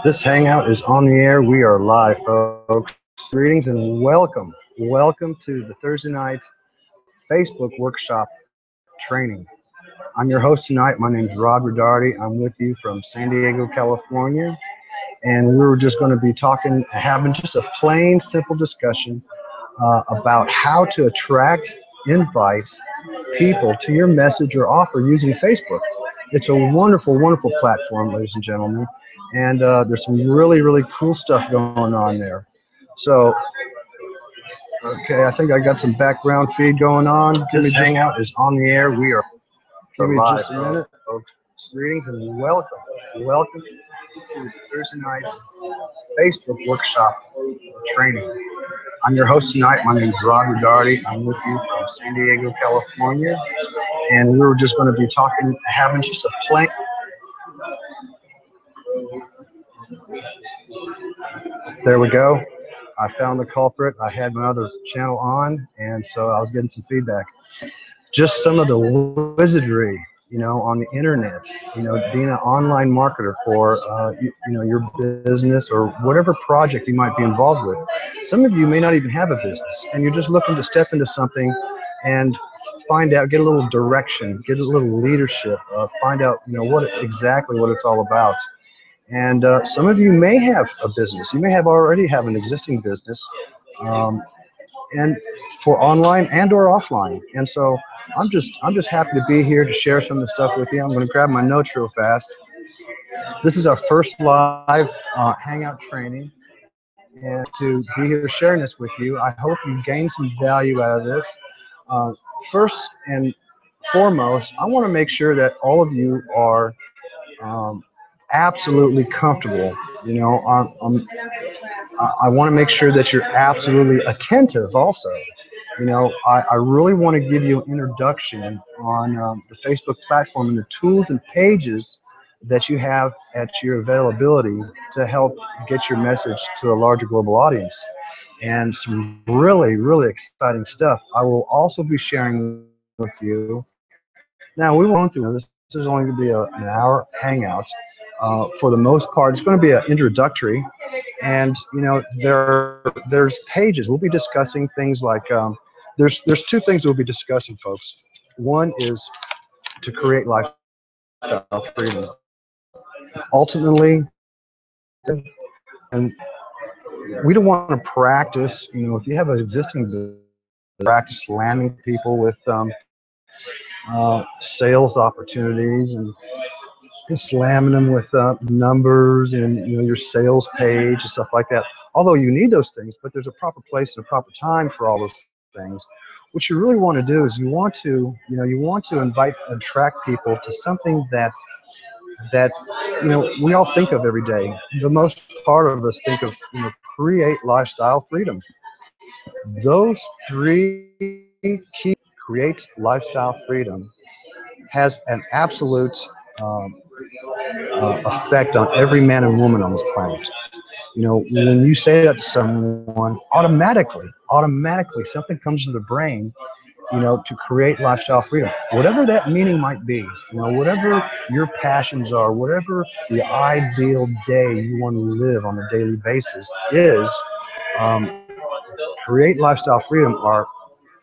This hangout is on the air. We are live, folks. Greetings and welcome. Welcome to the Thursday night Facebook workshop training. I'm your host tonight. My name is Rod Rodardi. I'm with you from San Diego, California. And we were just going to be talking, having just a plain, simple discussion about how to attract, invite people to your message or offer using Facebook. It's a wonderful, wonderful platform, ladies and gentlemen. And there's some really, really cool stuff going on there. So, okay, I think I got some background feed going on. This hangout is on the air. We are Give me live, just a minute, folks. Greetings and welcome. Welcome to Thursday night's Facebook workshop training. I'm your host tonight. My name is Rod Rodardi. I'm with you from San Diego, California. And we were just going to be talking, having just a plain. There we go. I found the culprit. I had my other channel on, and so I was getting some feedback. Just some of the wizardry, on the internet, being an online marketer for, your business or whatever project you might be involved with. Some of you may not even have a business, and you're just looking to step into something and find out, get a little direction, get a little leadership, find out, exactly what it's all about. And some of you may have a business. You may already have an existing business, and for online and or offline. And so I'm just happy to be here to share some of the stuff with you. I'm going to grab my notes real fast. This is our first live hangout training, and to be here sharing this with you, I hope you gain some value out of this. First and foremost, I want to make sure that all of you are absolutely comfortable. I want to make sure that you're absolutely attentive also. I really want to give you an introduction on the Facebook platform and the tools and pages that you have at your availability to help get your message to a larger global audience. And some really, really exciting stuff I will also be sharing with you. Now, we won't go through this. This is only going to be an hour hangout. For the most part, it's going to be an introductory. And, there's pages. We'll be discussing things like, there's two things we'll be discussing, folks. One is to create lifestyle freedom. Ultimately, and we don't want to practice, if you have an existing business, practice slamming people with sales opportunities and slamming them with numbers and your sales page and stuff like that. Although you need those things, but there's a proper place and a proper time for all those things. What you really want to do is you want to attract people to something that we all think of every day. The most part of us think of create lifestyle freedom. Those three key create lifestyle freedom has an absolute effect on every man and woman on this planet. When you say that to someone, automatically something comes to the brain, to create lifestyle freedom. Whatever that meaning might be, whatever your passions are, whatever the ideal day you want to live on a daily basis is, create lifestyle freedom are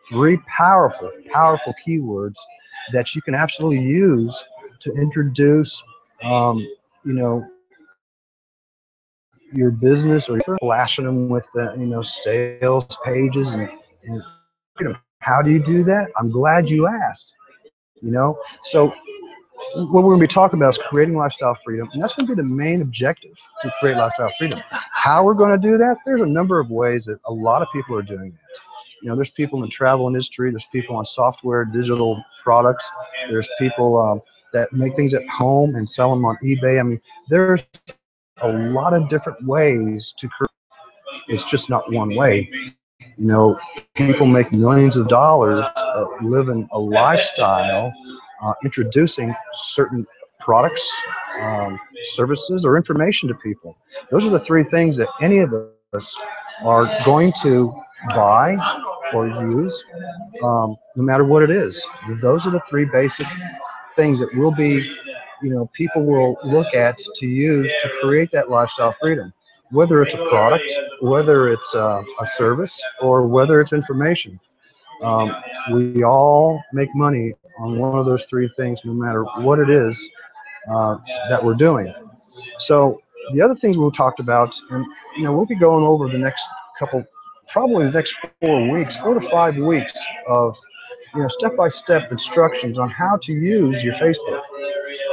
three powerful, powerful keywords that you can absolutely use to introduce, your business, or you're flashing them with sales pages and how do you do that? I'm glad you asked. So what we're going to be talking about is creating lifestyle freedom, and that's going to be the main objective, to create lifestyle freedom. How we're going to do that? There's a number of ways that a lot of people are doing that. There's people in the travel industry, there's people on software, digital products, there's people that make things at home and sell them on eBay. I mean, there's a lot of different ways to create. It's just not one way. People make millions of dollars living a lifestyle, introducing certain products, services, or information to people. Those are the three things that any of us are going to buy or use, no matter what it is. Those are the three basic things that will be, people will look at to use to create that lifestyle freedom, whether it's a product, whether it's a service, or whether it's information. Um, we all make money on one of those three things, no matter what it is uh, that we're doing. So the other things we've talked about, and we'll be going over the next couple, probably the next 4 weeks, 4 to 5 weeks of step-by-step instructions on how to use your Facebook.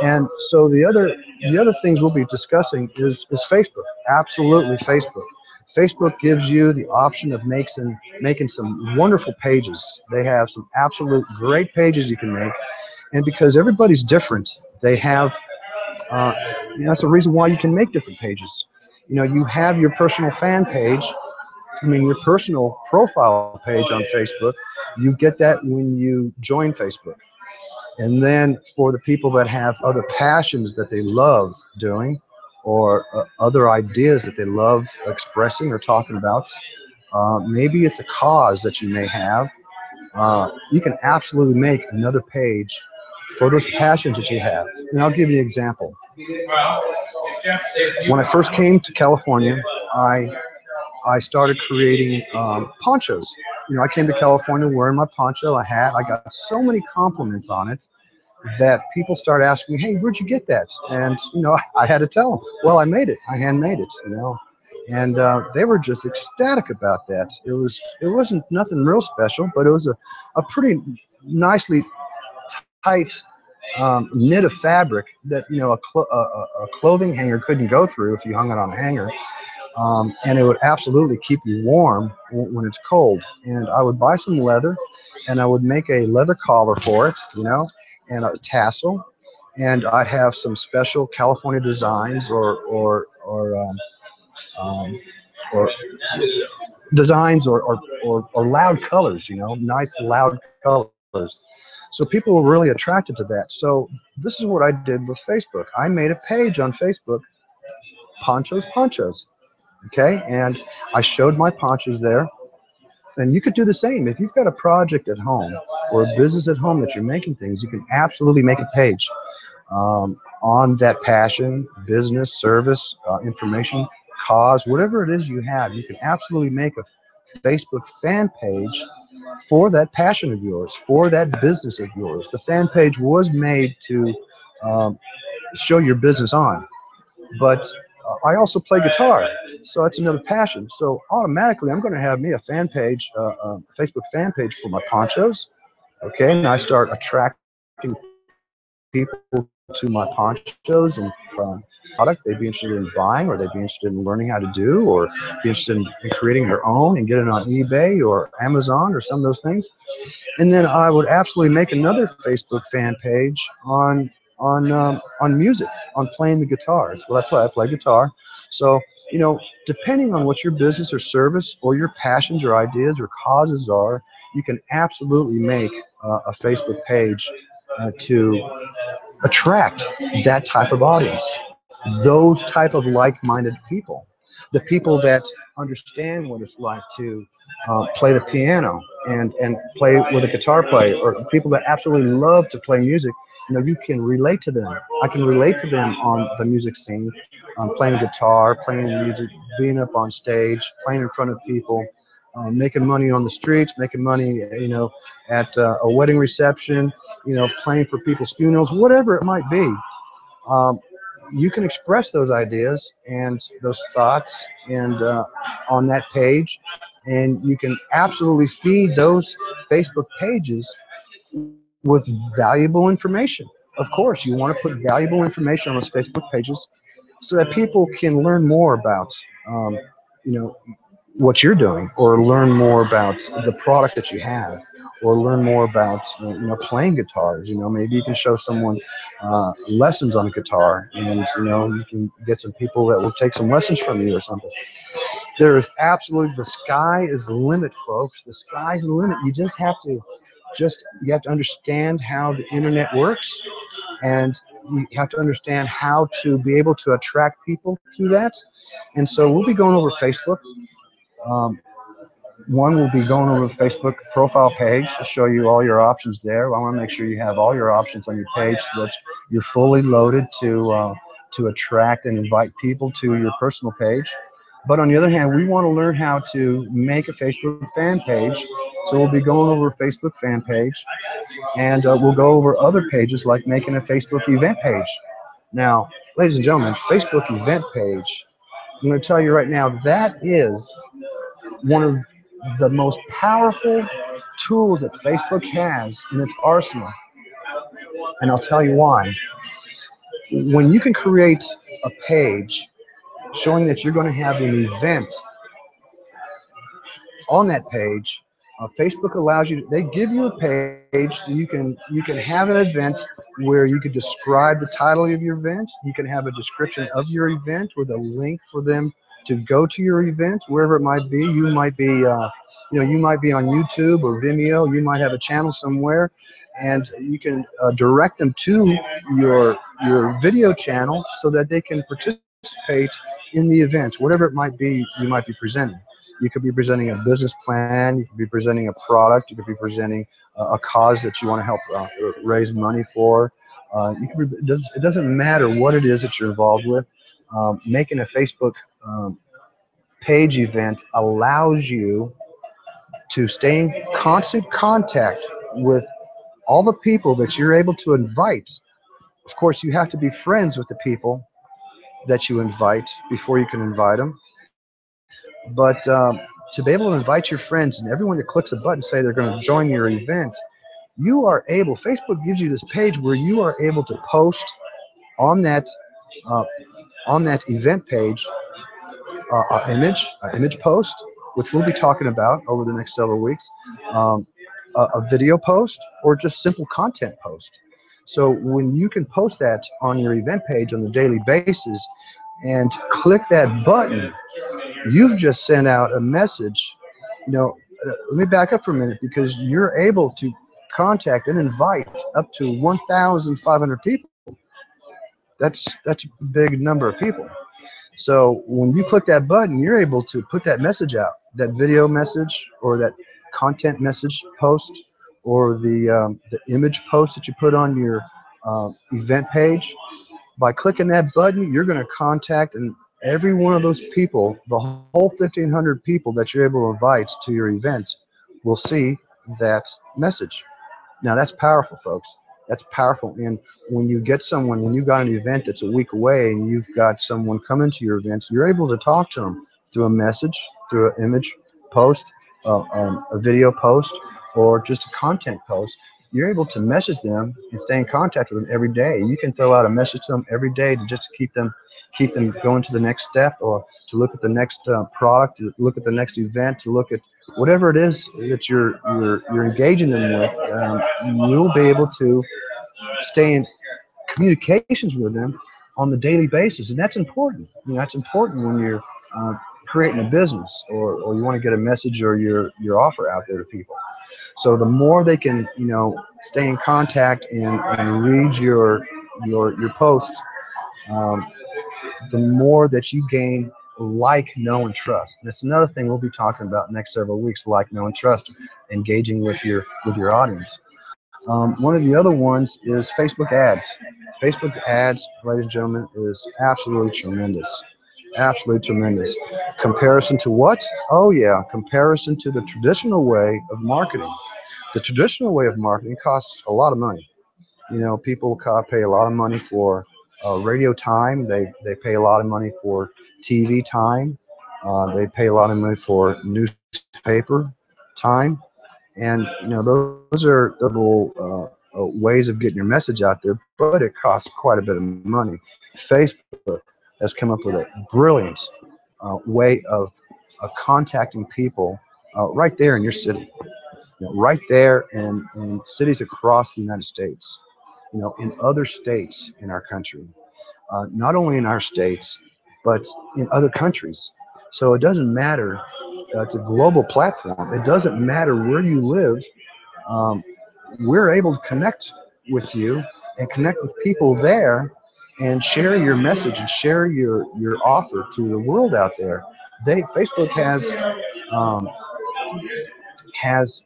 And so the other things we'll be discussing is Facebook. Absolutely, Facebook. Facebook gives you the option of making some wonderful pages. They have some absolute great pages you can make, and because everybody's different, they have uh, that's the reason why you can make different pages. You have your personal fan page. I mean, your personal profile page on Facebook. You get that when you join Facebook. And then for the people that have other passions that they love doing, or other ideas that they love expressing or talking about, maybe it's a cause that you may have. You can absolutely make another page for those passions that you have. And I'll give you an example. When I first came to California, I started creating ponchos. I came to California wearing my poncho, a hat. I got so many compliments on it that people started asking me, "Hey, where'd you get that?" And I had to tell them, "Well, I made it. I handmade it." And they were just ecstatic about that. It wasn't nothing real special, but it was a pretty nicely tight knit of fabric that a clothing hanger couldn't go through if you hung it on a hanger. And it would absolutely keep you warm when it's cold. And I would buy some leather, and I would make a leather collar for it, and a tassel, and I'd have some special California designs um, or designs or loud colors, nice loud colors. So people were really attracted to that. So this is what I did with Facebook. I made a page on Facebook, ponchos. Okay, and I showed my ponchos there. And you could do the same. If you've got a project at home or a business at home that you're making things, you can absolutely make a page on that passion, business, service, information, cause, whatever it is you have. You can absolutely make a Facebook fan page for that passion of yours, for that business of yours. The fan page was made to um, show your business on. But I also play guitar, so that's another passion. So automatically, I'm going to have me a fan page, Facebook fan page for my ponchos. Okay, and I start attracting people to my ponchos and product they'd be interested in buying, or they'd be interested in learning how to do, or be interested in creating their own and get it on eBay or Amazon or some of those things. And then I would absolutely make another Facebook fan page on music, on playing the guitar. It's what I play. I play guitar. So depending on what your business or service or your passions or ideas or causes are, you can absolutely make a Facebook page to attract that type of audience, those type of like-minded people, the people that understand what it's like to play the piano and play with a guitar player, or people that absolutely love to play music. You can relate to them. I can relate to them on the music scene, playing the guitar, playing music, being up on stage, playing in front of people, making money on the streets, making money, at a wedding reception, playing for people's funerals, whatever it might be. Um, you can express those ideas and those thoughts and on that page, and you can absolutely feed those Facebook pages with valuable information. Of course, you want to put valuable information on those Facebook pages so that people can learn more about you know what you're doing, or learn more about the product that you have, or learn more about playing guitars. Maybe you can show someone lessons on a guitar, and you can get some people that will take some lessons from you or something. There is absolutely, the sky is the limit, folks. The sky's the limit. You have to understand how the internet works, and you have to understand how to be able to attract people to that. And so we'll be going over Facebook. Um, One will be going over the Facebook profile page to show you all your options there. I want to make sure you have all your options on your page so that you're fully loaded to attract and invite people to your personal page. But on the other hand, we want to learn how to make a Facebook fan page. So we'll be going over a Facebook fan page, and we'll go over other pages like making a Facebook event page. Now, ladies and gentlemen, Facebook event page, I'm going to tell you right now, that is one of the most powerful tools that Facebook has in its arsenal. And I'll tell you why. When you can create a page showing that you're going to have an event on that page, Facebook allows you. They give you a page that you can have an event where you could describe the title of your event. You can have a description of your event with a link for them to go to your event wherever it might be. You might be on YouTube or Vimeo. You might have a channel somewhere, and you can direct them to your video channel so that they can participate in the event, whatever it might be you might be presenting. You could be presenting a business plan. You could be presenting a product. You could be presenting a cause that you want to help raise money for. It doesn't matter what it is that you're involved with. Making a Facebook page event allows you to stay in constant contact with all the people that you're able to invite. Of course, you have to be friends with the people that you invite before you can invite them. But to be able to invite your friends and everyone that clicks a button say they're going to join your event, you are able. Facebook gives you this page where you are able to post on that uh, on that event page image post, which we'll be talking about over the next several weeks, um, a video post, or just simple content post. So when you can post that on your event page on a daily basis and click that button, you've just sent out a message. Let me back up for a minute, because you're able to contact and invite up to 1,500 people. That's a big number of people. So when you click that button, you're able to put that message out, that video message or that content message post, or the image post that you put on your event page. By clicking that button, you're going to contact, and every one of those people, the whole 1,500 people that you're able to invite to your event, will see that message. Now that's powerful, folks. That's powerful. And when you got an event that's a week away and you've got someone coming to your event, you're able to talk to them through a message, through an image post, a video post, or just a content post. You're able to message them and stay in contact with them every day. You can throw out a message to them every day to just keep them going to the next step, or to look at the next product, to look at the next event, to look at whatever it is that you're engaging them with. You'll be able to stay in communications with them on the daily basis, and that's important. That's important when you're creating a business, or you want to get a message or your offer out there to people. So the more they can stay in contact and read your posts, um, the more that you gain like, know, and trust. That's another thing we'll be talking about next several weeks: like, know, and trust, engaging with your audience. One of the other ones is Facebook ads. Facebook ads, ladies and gentlemen, is absolutely tremendous. Absolutely tremendous. Comparison to what? Oh yeah, comparison to the traditional way of marketing. The traditional way of marketing costs a lot of money. People pay a lot of money for radio time. They pay a lot of money for TV time. They pay a lot of money for newspaper time, and those are ways of getting your message out there. But it costs quite a bit of money. Facebook has come up with a brilliant way of contacting people right there in your city, right there in cities across the United States, in other states in our country, not only in our states, but in other countries. So it doesn't matter. It's a global platform. It doesn't matter where you live. Um, we're able to connect with you and connect with people there, and share your message and share your offer to the world out there. Facebook has um, has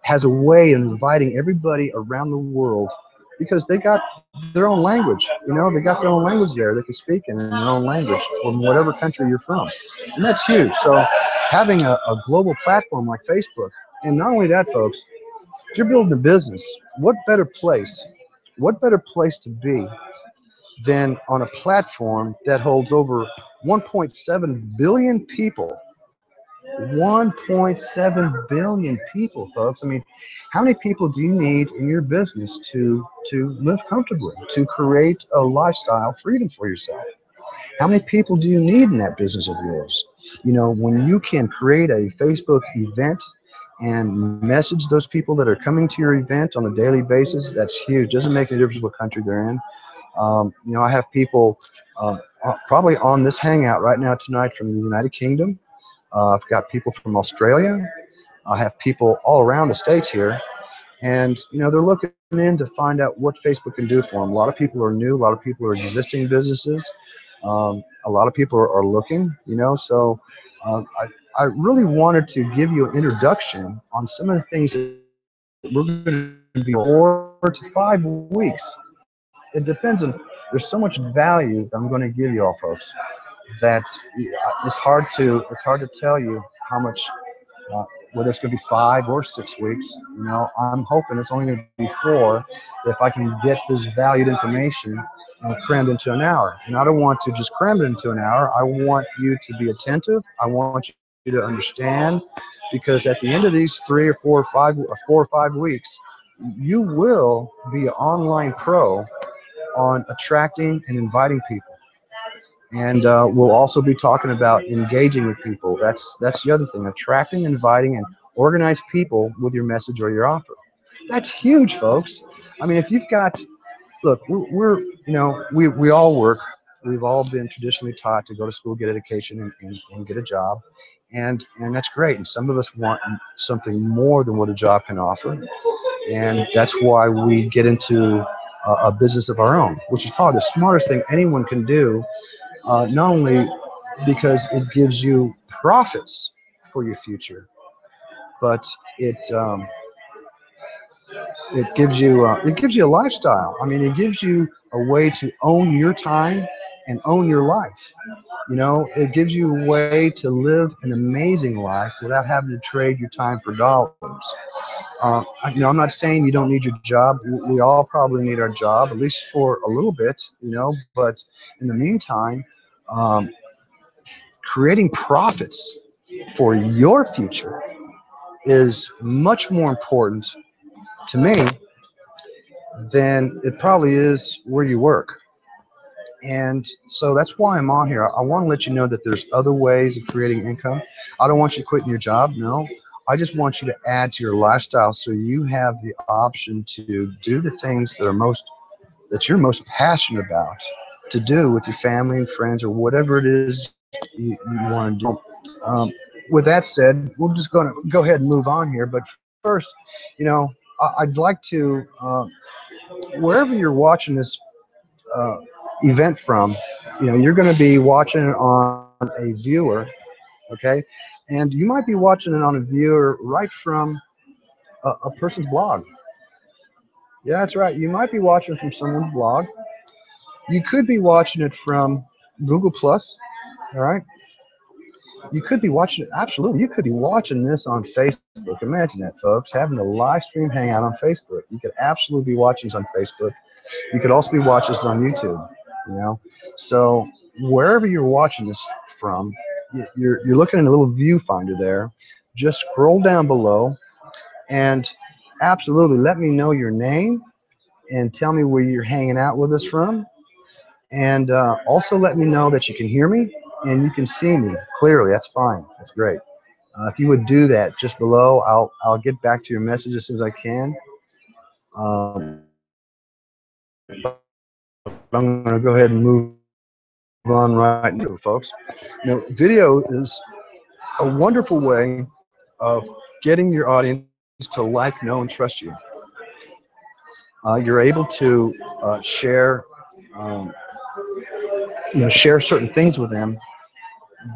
has a way of inviting everybody around the world because they got their own language. You know, they got their own language there. They can speak in their own language from whatever country you're from, and that's huge. So having a global platform like Facebook, and not only that, folks, if you're building a business, what better place to be than on a platform that holds over 1.7 billion people. 1.7 billion people, folks. I mean, how many people do you need in your business to live comfortably, to create a lifestyle freedom for yourself? How many people do you need in that business of yours? You know, when you can create a Facebook event and message those people that are coming to your event on a daily basis, that's huge. Doesn't make any difference what country they're in. You know, I have people probably on this hangout right now tonight from the United Kingdom. I've got people from Australia. I have people all around the states here, and you know they're looking in to find out what Facebook can do for them. A lot of people are new. A lot of people are existing businesses. A lot of people are looking. You know, so I really wanted to give you an introduction on some of the things that we're going to be 4 to 5 weeks. It depends on. There's so much value that I'm going to give you all, folks, that it's hard to tell you how much, whether it's going to be 5 or 6 weeks. You know, I'm hoping it's only going to be 4 if I can get this valued information crammed into an hour. And I don't want to just cram it into an hour. I want you to be attentive. I want you to understand, because at the end of these 3 or 4 or 5 weeks, you will be an online pro on attracting and inviting people. And we'll also be talking about engaging with people. That's the other thing: attracting, inviting, and organize people with your message or your offer. That's huge, folks. I mean, if you've got, look, we all work. We've all been traditionally taught to go to school, get education, and get a job, and that's great. And some of us want something more than what a job can offer, and that's why we get into a business of our own, which is probably the smartest thing anyone can do, not only because it gives you profits for your future, but it gives you a lifestyle. I mean, it gives you a way to own your time and own your life. You know, it gives you a way to live an amazing life without having to trade your time for dollars. You know, I'm not saying you don't need your job. We all probably need our job, at least for a little bit, you know, but in the meantime, um, creating profits for your future is much more important to me than it probably is where you work. And so that's why I'm on here. I want to let you know that there's other ways of creating income. I don't want you quitting your job, no. I just want you to add to your lifestyle so you have the option to do the things that you're most passionate about to do with your family and friends or whatever it is you want to do. Um, with that said, we're just going to go ahead and move on here. But first, you know, I'd like to, wherever you're watching this uh, event from, you know, you're going to be watching it on a viewer, okay? And you might be watching it on a viewer right from a person's blog. Yeah, that's right. You might be watching from someone's blog. You could be watching it from Google Plus, all right? You could be watching it, absolutely. You could be watching this on Facebook. Imagine that, folks, having a live stream hangout on Facebook. You could absolutely be watching this on Facebook. You could also be watching this on YouTube, you know? So wherever you're watching this from, you're looking in a little viewfinder there. Just scroll down below and absolutely let me know your name and tell me where you're hanging out with us from. And also let me know that you can hear me and you can see me clearly. That's fine. That's great. If you would do that just below, I'll get back to your message as soon as I can. I'm going to go ahead and move on right now, folks. You know, video is a wonderful way of getting your audience to like, know, and trust you. You're able to um, share certain things with them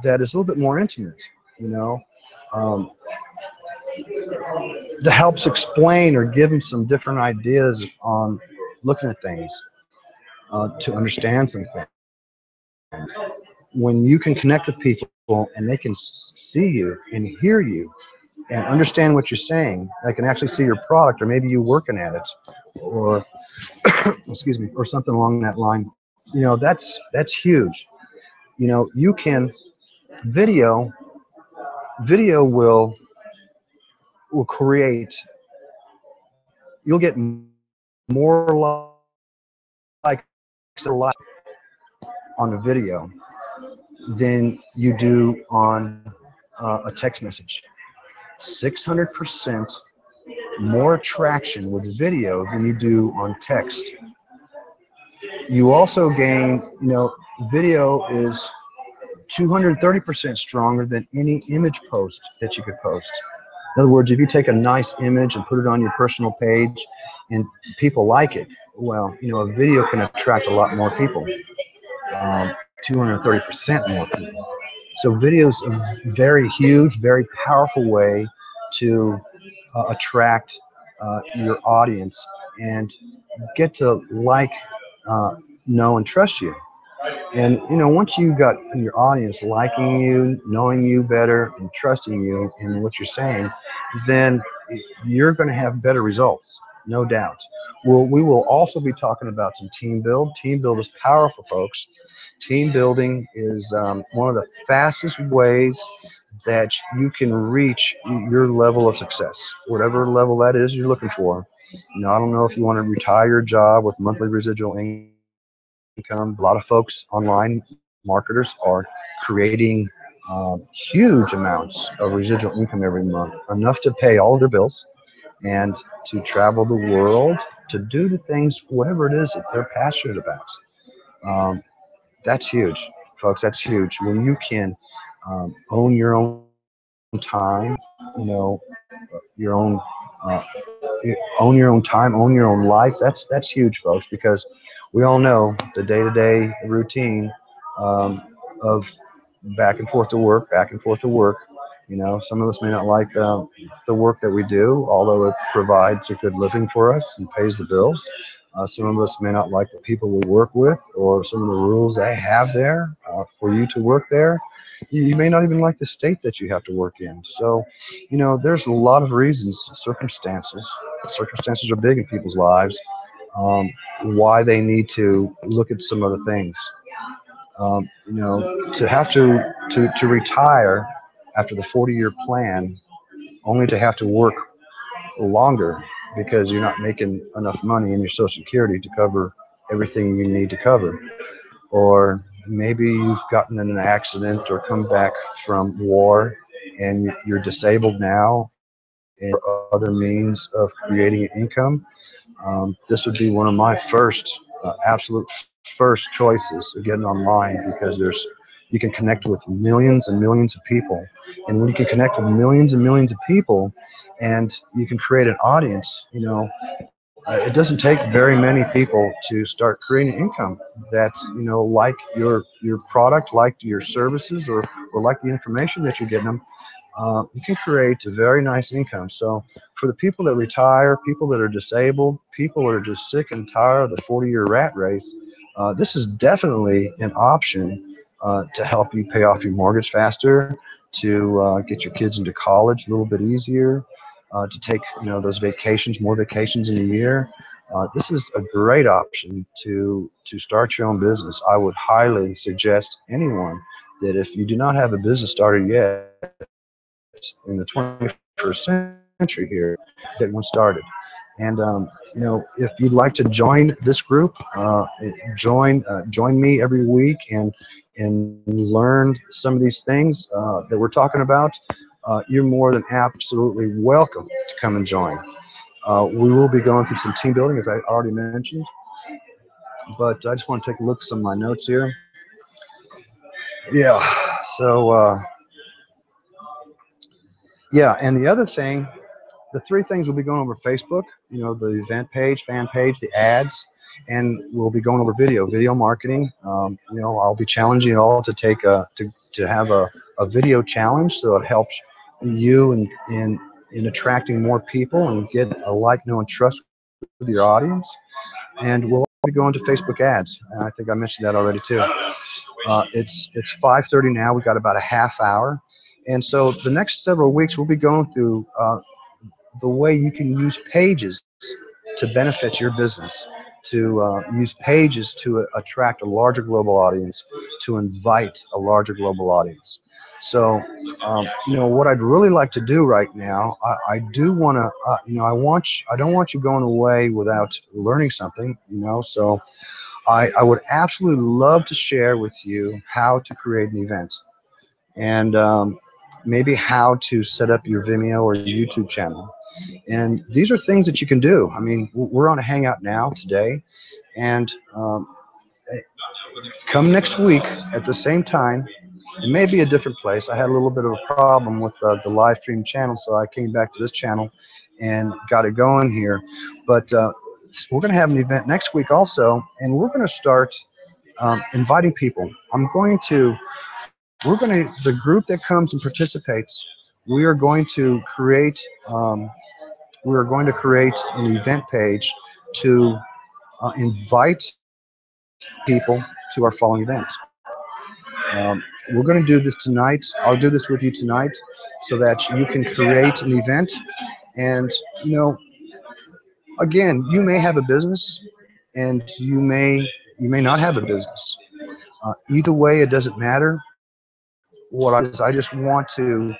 that is a little bit more intimate. You know, um, that helps explain or give them some different ideas on looking at things, to understand some things. When you can connect with people and they can see you and hear you and understand what you're saying, they can actually see your product, or maybe you working at it, or excuse me, or something along that line. That's huge. You can video will create. You'll get more likes on a video than you do on a text message. 600% more attraction with video than you do on text. You also gain, video is 230% stronger than any image post that you could post. In other words, if you take a nice image and put it on your personal page and people like it, well, a video can attract a lot more people, 230% more people. So video is a very huge, very powerful way to attract your audience and get to know, and trust you. And once you got your audience liking you, knowing you better, and trusting you in what you're saying, then you're going to have better results, no doubt. We will also be talking about some team build. Team build is powerful, folks. Team building is one of the fastest ways that you can reach your level of success, whatever level that is you're looking for. I don't know if you want to retire your job with monthly residual income. A lot of folks, online marketers, are creating huge amounts of residual income every month, enough to pay all of their bills and to travel the world, to do the things, whatever it is that they're passionate about. That's huge, folks. That's huge. When you can own your own time, your own uh, own your own time, own your own life. That's huge, folks, because we all know the day-to-day routine of back and forth to work, back and forth to work. Some of us may not like the work that we do, although it provides a good living for us and pays the bills. Some of us may not like the people we work with, or some of the rules they have there for you to work there. You may not even like the state that you have to work in. So, there's a lot of reasons, circumstances. Circumstances are big in people's lives, why they need to look at some other things. To have to retire after the 40-year plan, only to have to work longer because you're not making enough money in your Social Security to cover everything you need to cover. Or maybe you've gotten in an accident or come back from war and you're disabled now, and other means of creating income. This would be one of my absolute first choices of getting online, because you can connect with millions and millions of people. And when you can connect with millions and millions of people and you can create an audience, it doesn't take very many people to start creating income that, like your product, like your services, or like the information that you're getting them. You can create a very nice income. So for the people that retire, people that are disabled, people that are just sick and tired of the 40-year rat race, this is definitely an option to help you pay off your mortgage faster, to get your kids into college a little bit easier, to take those vacations, more vacations in a year. This is a great option to start your own business. I would highly suggest anyone that if you do not have a business started yet in the 21st century here, get one started. And if you'd like to join this group, join me every week and learn some of these things that we're talking about. You're more than absolutely welcome to come and join. We will be going through some team building, as I already mentioned, but I just want to take a look at some of my notes here. Yeah, so yeah, and the other thing, the three things we'll be going over: Facebook, the event page, fan page, the ads, and we'll be going over video marketing. I'll be challenging you all to take to have a video challenge, so it helps you in attracting more people and get a like, know, and trust with your audience. And we'll be going to Facebook ads. I think I mentioned that already too. It's 5:30 now. We've got about a half hour. And so the next several weeks we'll be going through the way you can use pages to benefit your business, to use pages to attract a larger global audience, to invite a larger global audience. So, what I'd really like to do right now, I do want to, I don't want you going away without learning something, so I would absolutely love to share with you how to create an event and maybe how to set up your Vimeo or YouTube channel. And these are things that you can do. I mean, we're on a Hangout now today, and come next week at the same time. It may be a different place. I had a little bit of a problem with the live stream channel, so I came back to this channel and got it going here. But we're going to have an event next week also, and we're going to start inviting people. The group that comes and participates, we are going to create an event page to invite people to our following events. We're going to do this tonight. I'll do this with you tonight so that you can create an event. And, again, you may have a business and you may not have a business. Either way, it doesn't matter. I just want to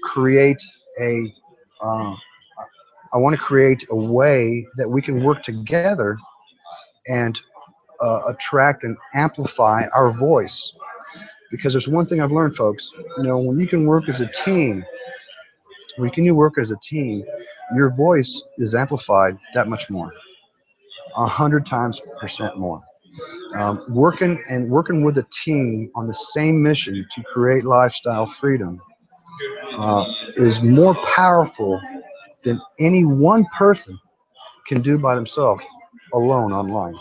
create I want to create a way that we can work together and attract and amplify our voice. Because there's one thing I've learned, folks. When you can work as a team, your voice is amplified that much more, 100% more. Working with a team on the same mission to create lifestyle freedom is more powerful than any one person can do by themselves alone online.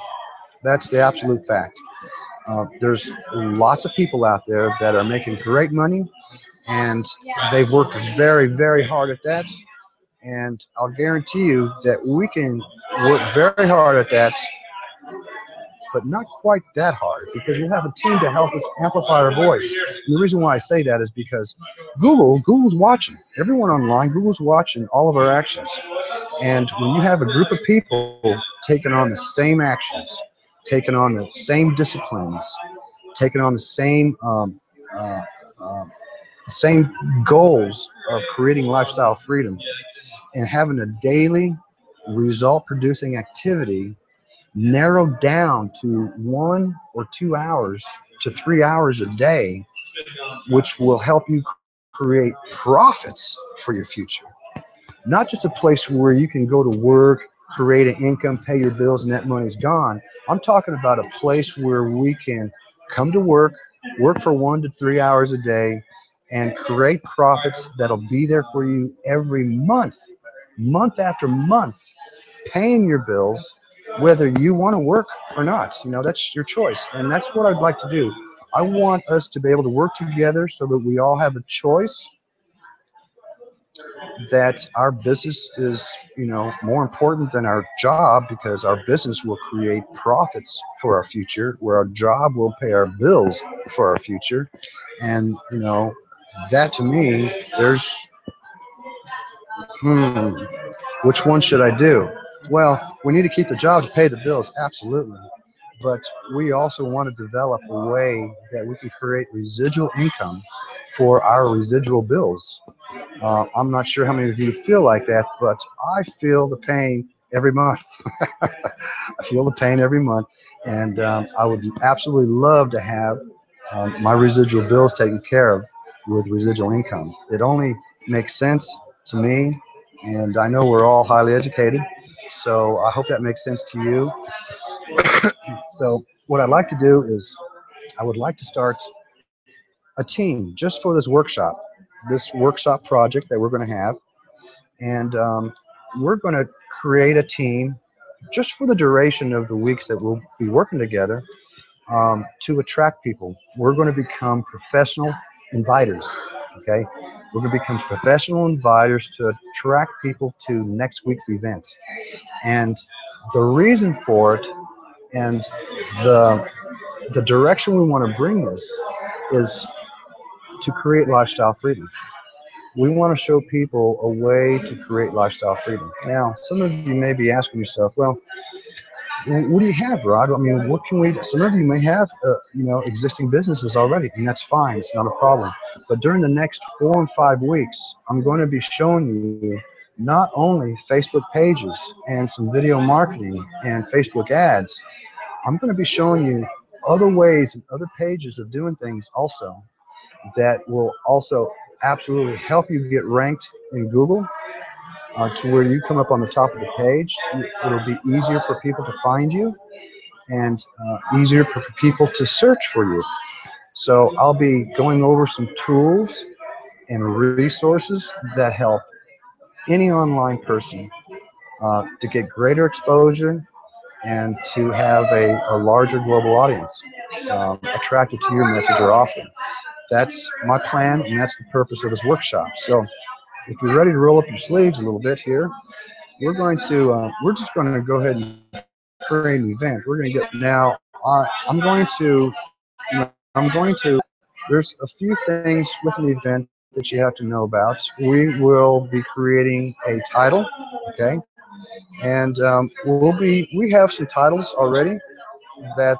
That's the absolute fact. There's lots of people out there that are making great money, and they've worked very, very hard at that. And I'll guarantee you that we can work very hard at that, but not quite that hard, because we have a team to help us amplify our voice. And the reason why I say that is because Google's watching. Everyone online, Google's watching all of our actions. And when you have a group of people taking on the same actions, taking on the same disciplines, taking on the same goals of creating lifestyle freedom, and having a daily result-producing activity narrowed down to 1 or 2 hours to 3 hours a day, which will help you create profits for your future. Not just a place where you can go to work, create an income, pay your bills, and that money's gone. I'm talking about a place where we can come to work for 1 to 3 hours a day, and create profits that'll be there for you every month after month, paying your bills, whether you want to work or not. That's your choice, and that's what I'd like to do. I want us to be able to work together so that we all have a choice, that our business is, more important than our job, because our business will create profits for our future, where our job will pay our bills for our future. And, that to me, which one should I do? Well, we need to keep the job to pay the bills, absolutely. But we also want to develop a way that we can create residual income for our residual bills. I'm not sure how many of you feel like that, but I feel the pain every month. I feel the pain every month, and I would absolutely love to have my residual bills taken care of with residual income. It only makes sense to me, and I know we're all highly educated, so I hope that makes sense to you. So what I'd like to do is I would like to start a team just for this workshop project that we're going to have. And we're going to create a team just for the duration of the weeks that we'll be working together, to attract people. We're going to become professional inviters, okay? We're going to become professional inviters to attract people to next week's event. And the reason for it and the direction we want to bring this is to create lifestyle freedom. We want to show people a way to create lifestyle freedom. Now, some of you may be asking yourself, well, what do you have, Rod? I mean, what can we? Some of you may have, existing businesses already, and that's fine. It's not a problem. But during the next 4 and 5 weeks, I'm going to be showing you not only Facebook pages and some video marketing and Facebook ads. I'm going to be showing you other ways and other pages of doing things also that will also absolutely help you get ranked in Google to where you come up on the top of the page. It'll be easier for people to find you and easier for people to search for you. So I'll be going over some tools and resources that help any online person to get greater exposure and to have a larger global audience attracted to your message or offer. That's my plan, and that's the purpose of this workshop. So if you're ready to roll up your sleeves a little bit here, we're just going to go ahead and create an event. We're going to get now. There's a few things with an event that you have to know about. We will be creating a title, okay, and we have some titles already that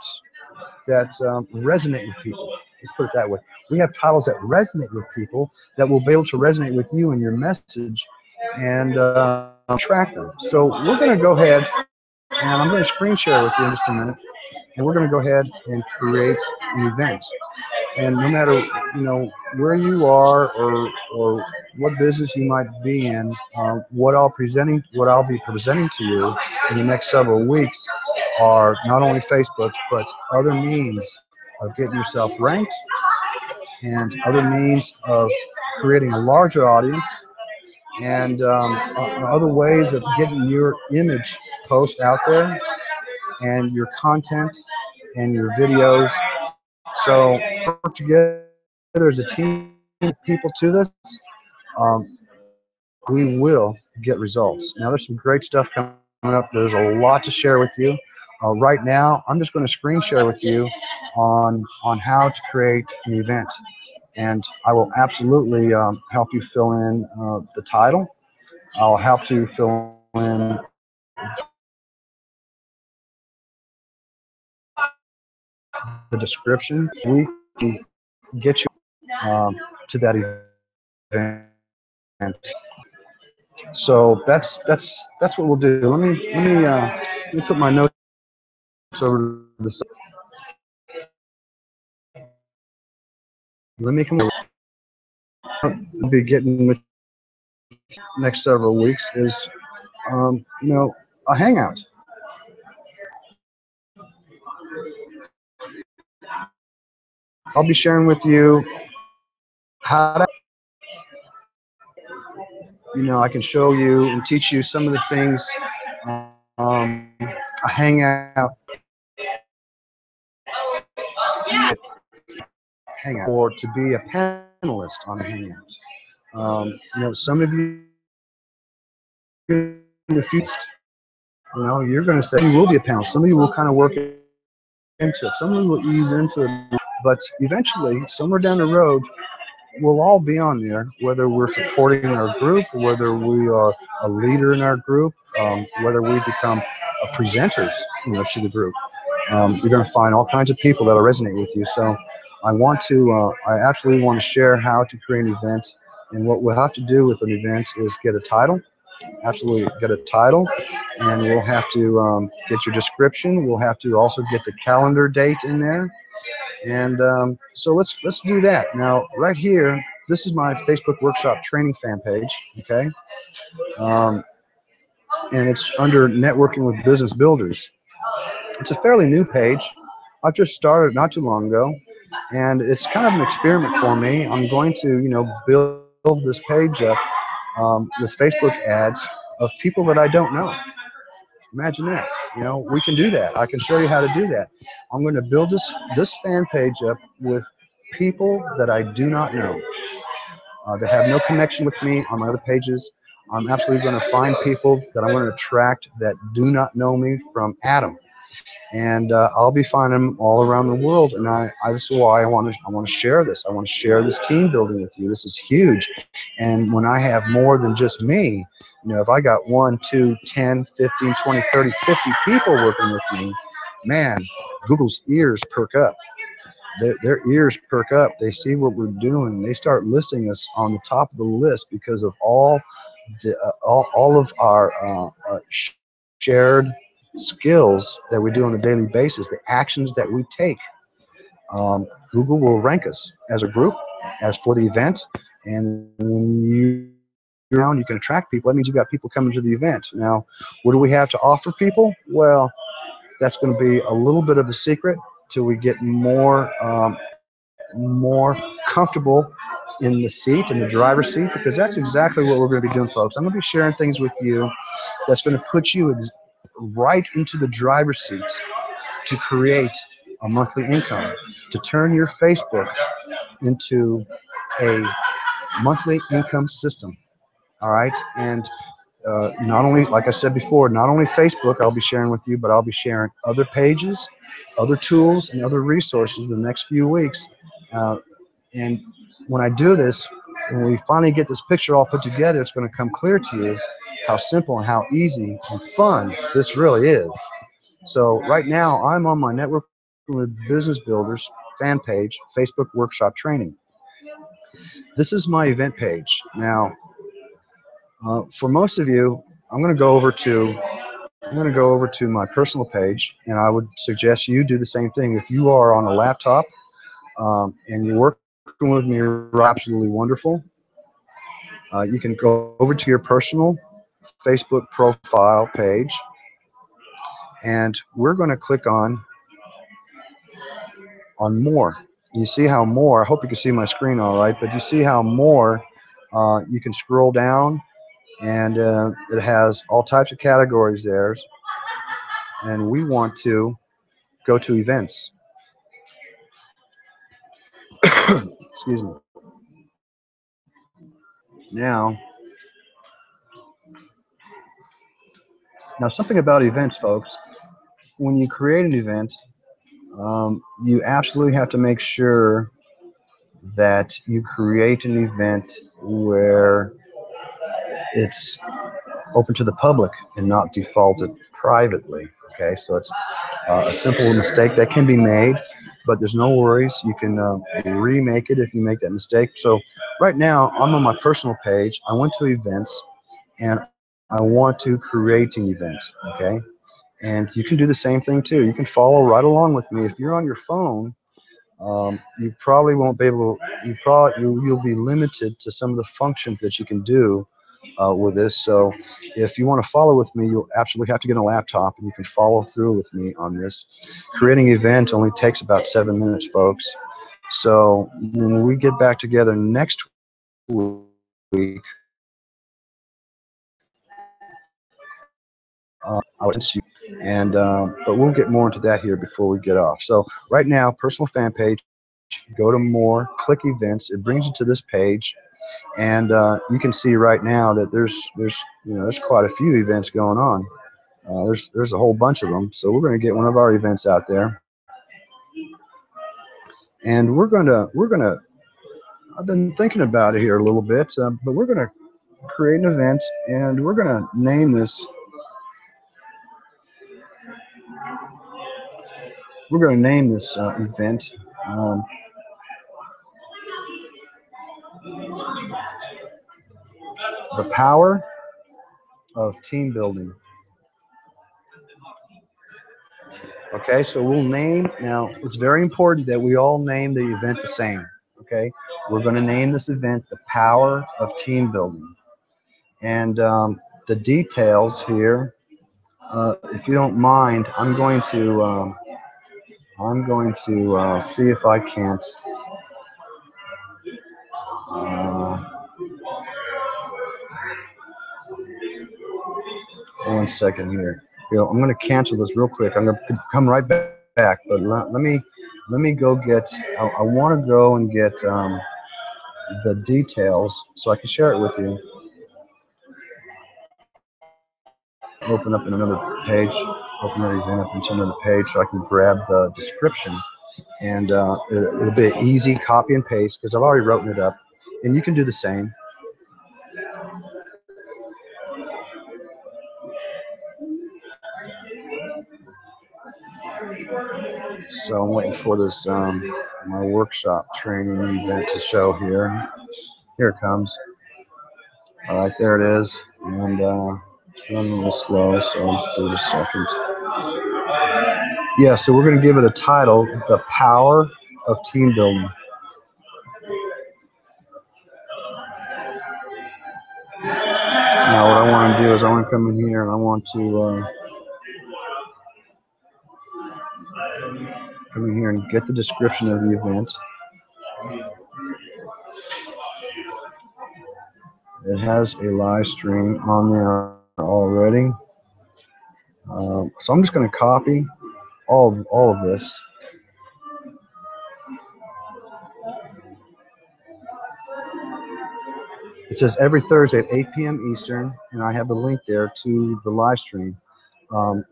resonate with people. Let's put it that way. We have titles that resonate with people that will be able to resonate with you and your message and attract them. So we're going to go ahead, and I'm going to screen share with you in just a minute, and we're going to go ahead and create an event. And no matter where you are or what business you might be in, what I'll be presenting to you in the next several weeks are not only Facebook but other means of getting yourself ranked and other means of creating a larger audience and other ways of getting your image post out there and your content and your videos. So work together as a team of people to this. We will get results. Now there's some great stuff coming up. There's a lot to share with you. Right now, I'm just going to screen share with you on how to create an event. And I will absolutely help you fill in the title. I'll help you fill in the description. We can get you to that event. So that's what we'll do. Let me put my notes over to the side. Let me come. I'll be getting with next several weeks is a hangout. I'll be sharing with you how to, I can show you and teach you some of the things a hangout or to be a panelist on a hangout. Some of you refused. You're going to say you will be a panelist. Some of you will kind of work into it. Some of you will ease into it. But eventually, somewhere down the road, we'll all be on there, whether we're supporting our group, whether we are a leader in our group, whether we become presenters, to the group. You're going to find all kinds of people that'll resonate with you. So I absolutely want to share how to create an event. And what we'll have to do with an event is get a title. Absolutely get a title, and we'll have to get your description. We'll have to also get the calendar date in there. And so let's do that. Now, right here, this is my Facebook Workshop Training fan page, okay? And it's under Networking with Business Builders. It's a fairly new page. I've just started not too long ago, and it's kind of an experiment for me. I'm going to, build this page up with Facebook ads of people that I don't know. Imagine that. We can do that. I can show you how to do that. I'm going to build this fan page up with people that I do not know. that have no connection with me on my other pages. I'm absolutely going to find people that I'm going to attract that do not know me from Adam, and I'll be finding them all around the world. And this is why I want to share this. I want to share this team building with you. This is huge. And when I have more than just me, if I got 1, 2, 10, 15, 20, 30, 50 people working with me, man, Google's ears perk up. Their ears perk up. They see what we're doing. They start listing us on the top of the list because of all of our shared skills that we do on a daily basis, the actions that we take. Google will rank us as a group, as for the event, and when you're around, you can attract people. That means you've got people coming to the event. Now, what do we have to offer people? Well, that's going to be a little bit of a secret till we get more comfortable in the seat, in the driver's seat, because that's exactly what we're going to be doing, folks. I'm going to be sharing things with you that's going to put you right into the driver's seat to create a monthly income, to turn your Facebook into a monthly income system. All right, and not only, like I said before, not only Facebook I'll be sharing with you, but I'll be sharing other pages, other tools, and other resources the next few weeks. And when I do this, when we finally get this picture all put together, it's going to come clear to you how simple and how easy and fun this really is. So right now, I'm on my Network with Business Builders fan page, Facebook Workshop Training. This is my event page. Now, for most of you, I'm going to go over to my personal page, and I would suggest you do the same thing. If you are on a laptop and you're working with me, you're absolutely wonderful. You can go over to your personal Facebook profile page, and we're going to click on more. You see how more, I hope you can see my screen all right, but you see how more, you can scroll down, and it has all types of categories there, and we want to go to events. Excuse me. Now something about events, folks. When you create an event, you absolutely have to make sure that you create an event where it's open to the public and not defaulted privately. Okay, so it's a simple mistake that can be made, but there's no worries. You can remake it if you make that mistake. So right now, I'm on my personal page. I went to events, and I want to create an event. Okay, and you can do the same thing too. You can follow right along with me. If you're on your phone, you probably won't be able. You'll be limited to some of the functions that you can do with this. So if you want to follow with me, you'll absolutely have to get a laptop, and you can follow through with me on this. Creating an event only takes about 7 minutes, folks. So when we get back together next week, I would you, and but we'll get more into that here before we get off. So right now, personal fan page, go to more, click events. It brings you to this page. And you can see right now that there's quite a few events going on. There's a whole bunch of them. So we're going to get one of our events out there, and we're gonna. I've been thinking about it here a little bit, but we're gonna create an event, and we're gonna name this. We're gonna name this event. The power of team building. Okay, so we'll name, now it's very important that we all name the event the same. Okay, we're going to name this event The Power of Team Building. And the details here, if you don't mind, I'm going to see if I can't. One second here. I'm going to cancel this real quick. I'm going to come right back, but let me go get. I want to go and get. the details so I can share it with you. Open up in another page, open that event up into another page so I can grab the description, and it'll be an easy copy and paste because I've already written it up, and you can do the same. So I'm waiting for this my workshop training event to show here. Here it comes. All right, there it is, and it's running a little slow, so I'll just give it a second. Yeah, so we're going to give it a title, The Power of Team Building. Now what I want to do is I want to come in here and I want to come in here and get the description of the event. It has a live stream on there already. So I'm just going to copy all of this. It says every Thursday at 8 p.m. Eastern, and I have the link there to the live stream.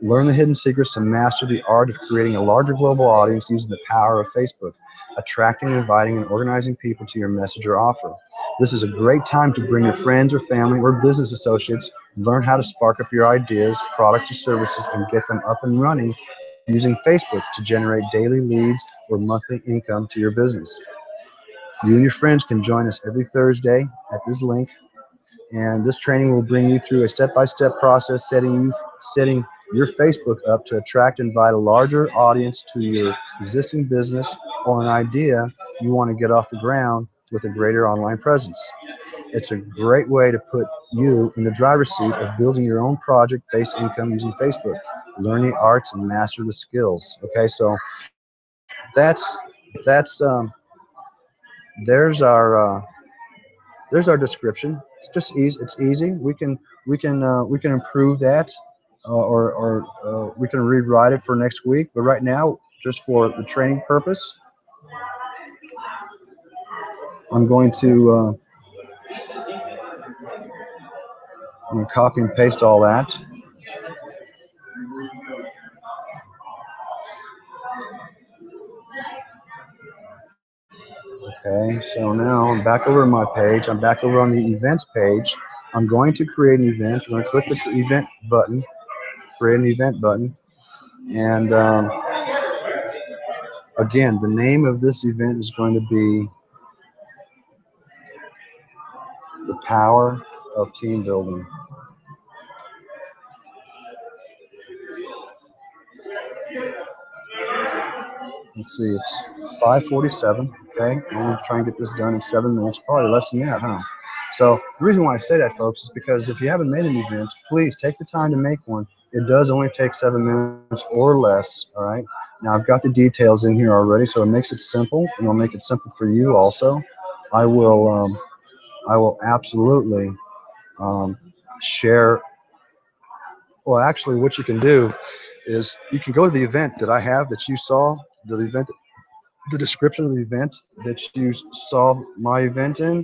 Learn the hidden secrets to master the art of creating a larger global audience using the power of Facebook, attracting, inviting, and organizing people to your message or offer. This is a great time to bring your friends or family or business associates, learn how to spark up your ideas, products, or services, and get them up and running using Facebook to generate daily leads or monthly income to your business. You and your friends can join us every Thursday at this link, and this training will bring you through a step-by-step process setting your Facebook up to attract and invite a larger audience to your existing business or an idea you want to get off the ground with a greater online presence. It's a great way to put you in the driver's seat of building your own project-based income using Facebook. Learn the arts and master the skills. Okay, so that's there's our description. It's just easy. It's easy. We can improve that, or we can rewrite it for next week. But right now, just for the training purpose, I'm going to I'm going to copy and paste all that. Okay, so now I'm back over on my page. I'm back over on the events page. I'm going to create an event. I'm going to click the event button, create an event button, and again, the name of this event is going to be The Power of Team Building. Let's see, it's 5:47. Okay, I'm going to try and get this done in 7 minutes, probably less than that, huh? So the reason why I say that, folks, is because if you haven't made an event, please take the time to make one. It does only take 7 minutes or less. All right. Now I've got the details in here already, so it makes it simple, and I'll make it simple for you also. I will absolutely share. Well, actually, what you can do is you can go to the event that I have that you saw, the description of the event that you saw my event in,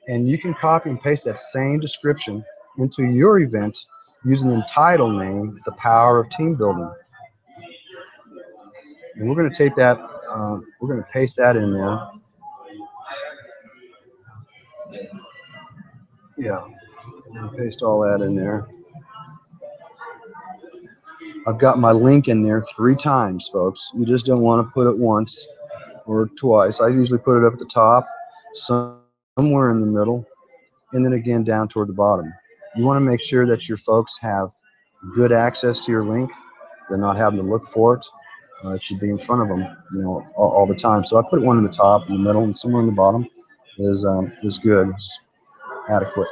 and you can copy and paste that same description into your event using the title name, The Power of Team Building. And we're going to take that, we're going to paste that in there. Yeah, paste all that in there. I've got my link in there 3 times, folks. You just don't want to put it once or twice. I usually put it up at the top, somewhere in the middle, and then again down toward the bottom. You want to make sure that your folks have good access to your link. They're not having to look for it. It should be in front of them, all the time. So I put one in the top, in the middle, and somewhere in the bottom is good. It's adequate.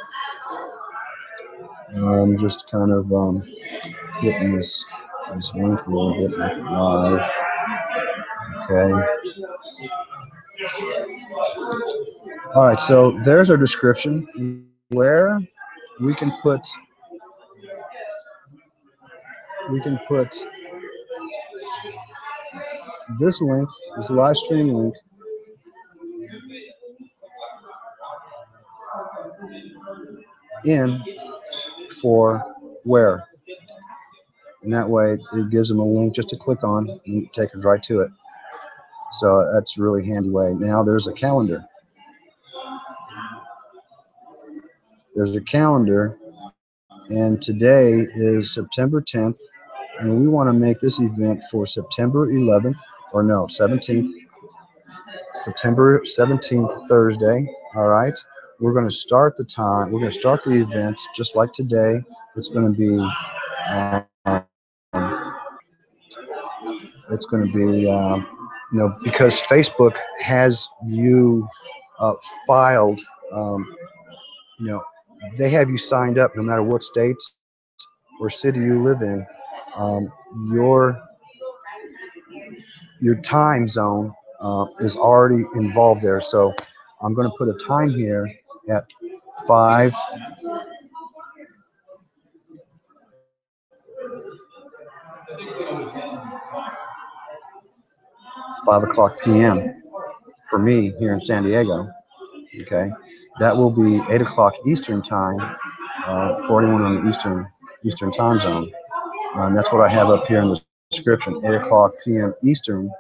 I'm just kind of hitting this link a little bit, make it live. Okay. All right. So there's our description where we can put this link, this live stream link, in for where. And that way it gives them a link just to click on and take it right to it. So that's a really handy way. Now there's a calendar. There's a calendar, and today is September 10th, and we want to make this event for September 11th, or no, 17th. September 17th, Thursday. All right. We're going to start the time. We're going to start the event just like today. It's going to be. It's going to be. Because Facebook has you filed. You know, they have you signed up no matter what states or city you live in. Um, your your time zone is already involved there. So I'm going to put a time here at 5 o'clock p.m. for me here in San Diego. Okay, that will be 8 o'clock Eastern time, 41 on the Eastern time zone. And that's what I have up here in the description, 8 o'clock p.m. Eastern.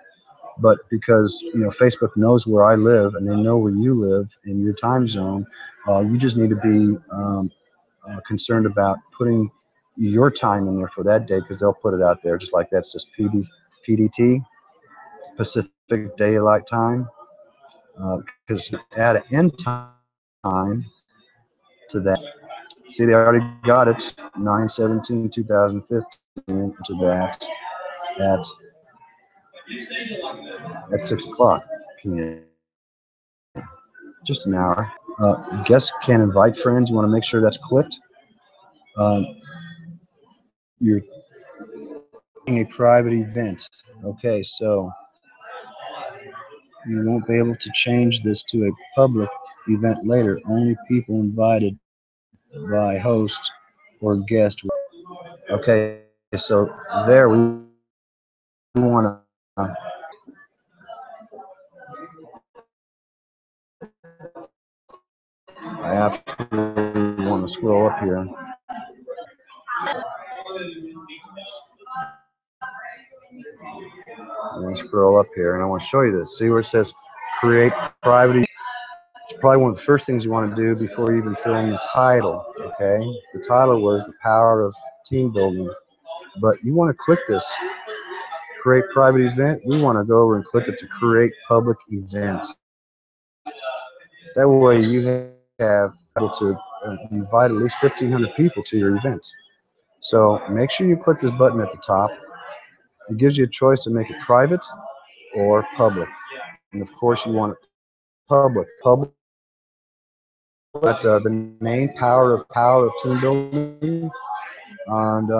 But because Facebook knows where I live and they know where you live in your time zone, you just need to be concerned about putting your time in there for that day, because they'll put it out there just like that. It says PDT, Pacific Daylight Time, because add an end time to that. See, they already got it, 9/17/2015 to that at 6 o'clock p.m. Just an hour. Guests can invite friends. You want to make sure that's clicked. You're a private event. Okay, so you won't be able to change this to a public event later. Only people invited by host or guest. Okay, so there we want to. I absolutely want to scroll up here. I'm going to scroll up here, and I want to show you this. See where it says create private. It's probably one of the first things you want to do before you even fill in the title. Okay, the title was the power of team building, but you want to click this create private event. We want to go over and click it to create public event. That way you have able to invite at least 1,500 people to your event. So make sure you click this button at the top. It gives you a choice to make it private or public. And of course you want it public. Public. But the name power of team building. And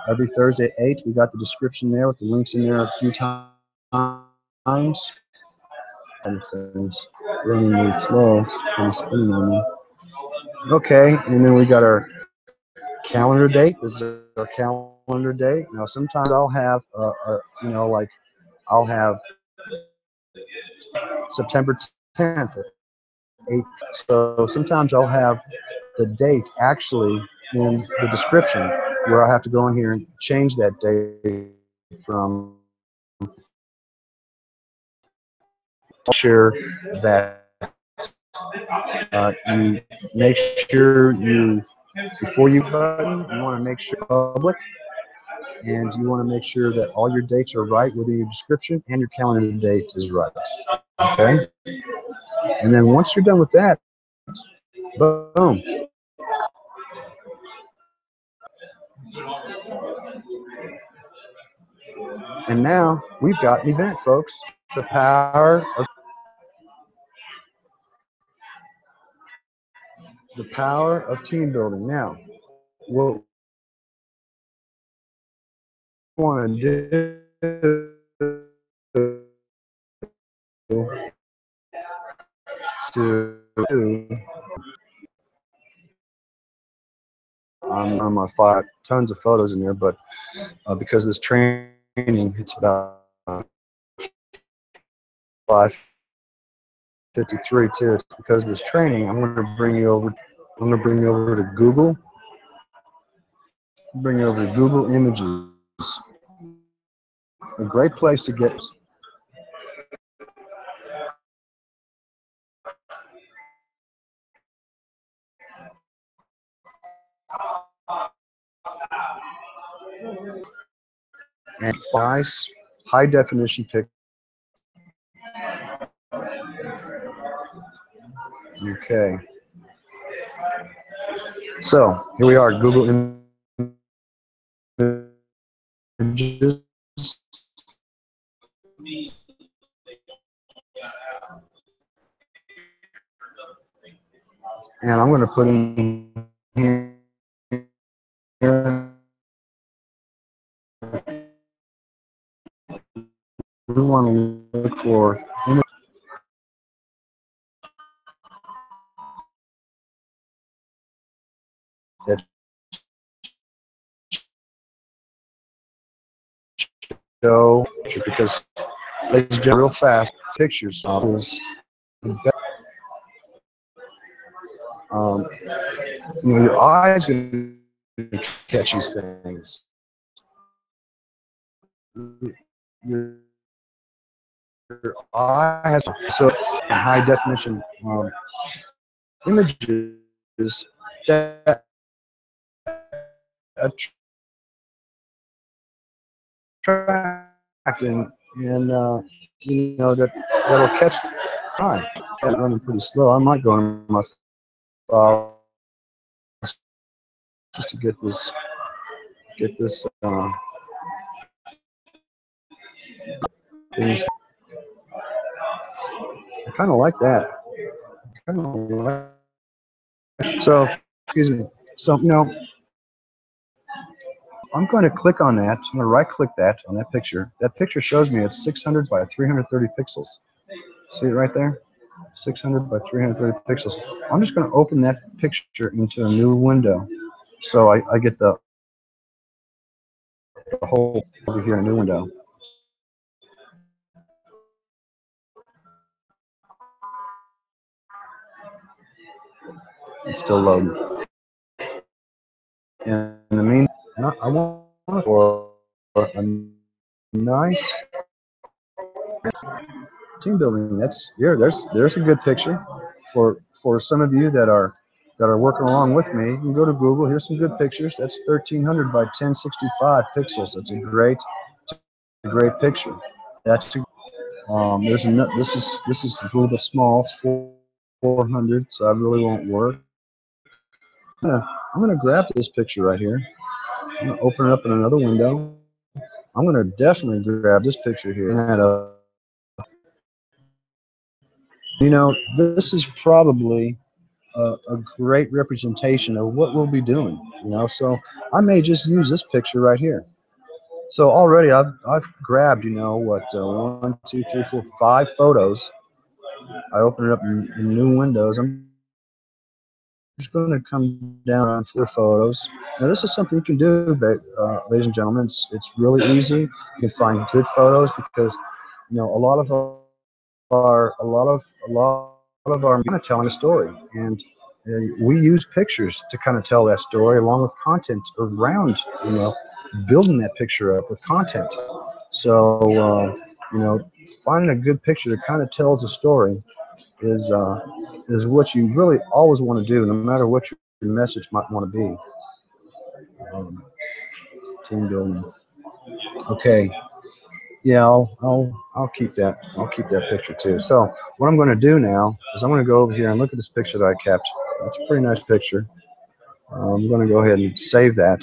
every Thursday at 8, we got the description there with the links in there a few times. And it says running really slow. It's kind of spinning on me. Okay, and then we got our calendar date. This is our calendar date. Now sometimes I'll have like I'll have September 10th at 8. So sometimes I'll have the date actually in the description, where I have to go in here and change that date from sure that you make sure you before you button, you want to make sure public, and you want to make sure that all your dates are right within your description and your calendar date is right. Okay? And then once you're done with that, boom. And now we've got an event, folks. The power of team building. Now, what we want to do I'm gonna file tons of photos in there, but because this training, it's about 5:53 too. It's because of this training, I'm going to bring you over I'm going to bring you over to Google. Bring you over to Google Images. A great place to get. And nice high definition pic. Okay. So here we are, Google Images. And I'm going to put in here. We want to look for image that show, because they generate real fast pictures. You know, your eyes are going to catch these things. Your eye has so high definition images that attract and you know that'll catch the eye. I'm running pretty slow. I might go on my file just to get this things. I kind of like that. So, excuse me. So, you know, I'm going to click on that. I'm going to right-click that on that picture. That picture shows me it's 600 by 330 pixels. See it right there? 600 by 330 pixels. I'm just going to open that picture into a new window. So I get the whole over here in a new window. It's still loading. And in the meantime, I want for a nice team building. That's here. There's a good picture for some of you that are working along with me. You can go to Google. Here's some good pictures. That's 1300 by 1065 pixels. That's a great picture. That's there's this is a little bit small. It's 400, so I really won't work. I'm gonna grab this picture right here. I'm gonna open it up in another window. I'm gonna definitely grab this picture here. And you know, this is probably a great representation of what we'll be doing. You know, so I may just use this picture right here. So already I've grabbed, you know, what 1, 2, 3, 4, 5 photos. I open it up in new windows. I'm just going to come down on 4 photos. Now this is something you can do, but ladies and gentlemen, it's really easy. You can find good photos because you know a lot of our kind of telling a story, and we use pictures to kind of tell that story along with content around, you know, building that picture up with content. So you know, finding a good picture that kind of tells a story is what you really always want to do, no matter what your message might want to be. Team building. Okay. Yeah, I'll keep that. I'll keep that picture too. So what I'm going to do now is I'm going to go over here and look at this picture that I kept. It's a pretty nice picture. I'm going to go ahead and save that.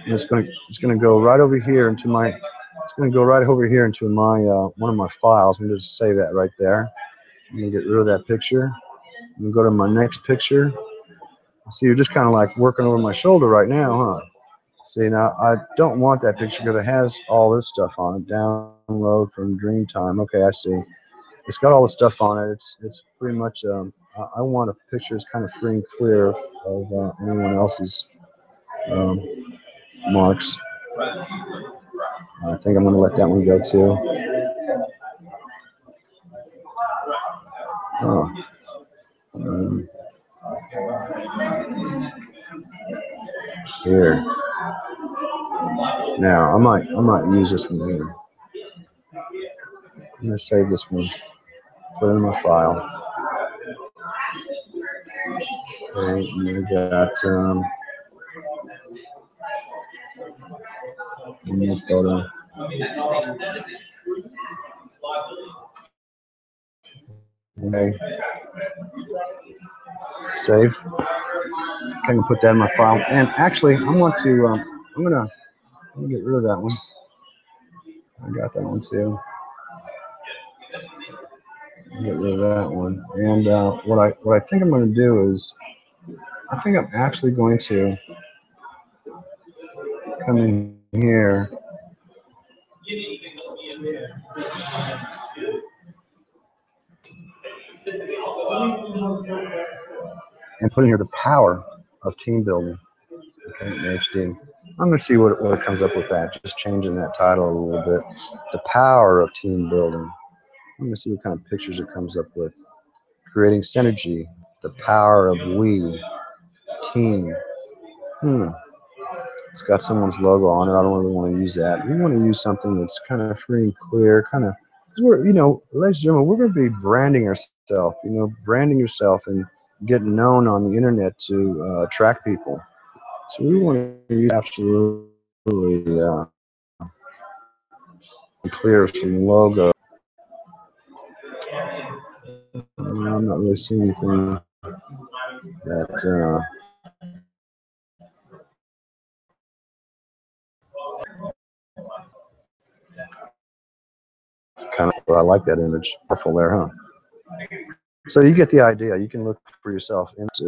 And it's going to go right over here into my. It's going to go right over here into my one of my files. I'm going to just save that right there. I'm going to get rid of that picture. I'm going to go to my next picture. See, you're just kind of like working over my shoulder right now, huh? See, now I don't want that picture because it has all this stuff on it. Download from Dreamtime. Okay, I see. It's got all the stuff on it. It's pretty much. I want a picture that's kind of free and clear of anyone else's marks. I think I'm going to let that one go too. Oh. here. Now I might use this one here. I'm gonna save this one. Put it in my file. Okay, and I got one more photo. Okay. Save. I can put that in my file. And actually, I'm gonna get rid of that one. I got that one too. Get rid of that one. And what I think I'm going to do is, I think I'm actually going to come in here and put in here the power of team building. Okay, in HD. I'm going to see what comes up with that. Just changing that title a little bit. The power of team building. I'm going to see what kind of pictures it comes up with. Creating synergy. The power of we. Team. It's got someone's logo on it. I don't really want to use that. We want to use something that's kind of free and clear, kind of, because we're, ladies and gentlemen, we're going to be branding ourselves, branding yourself and getting known on the internet to attract people. So we want to use absolutely clear some logo. I'm not really seeing anything that it's kind of, I like that image. Powerful there, huh? So you get the idea. You can look for yourself. It's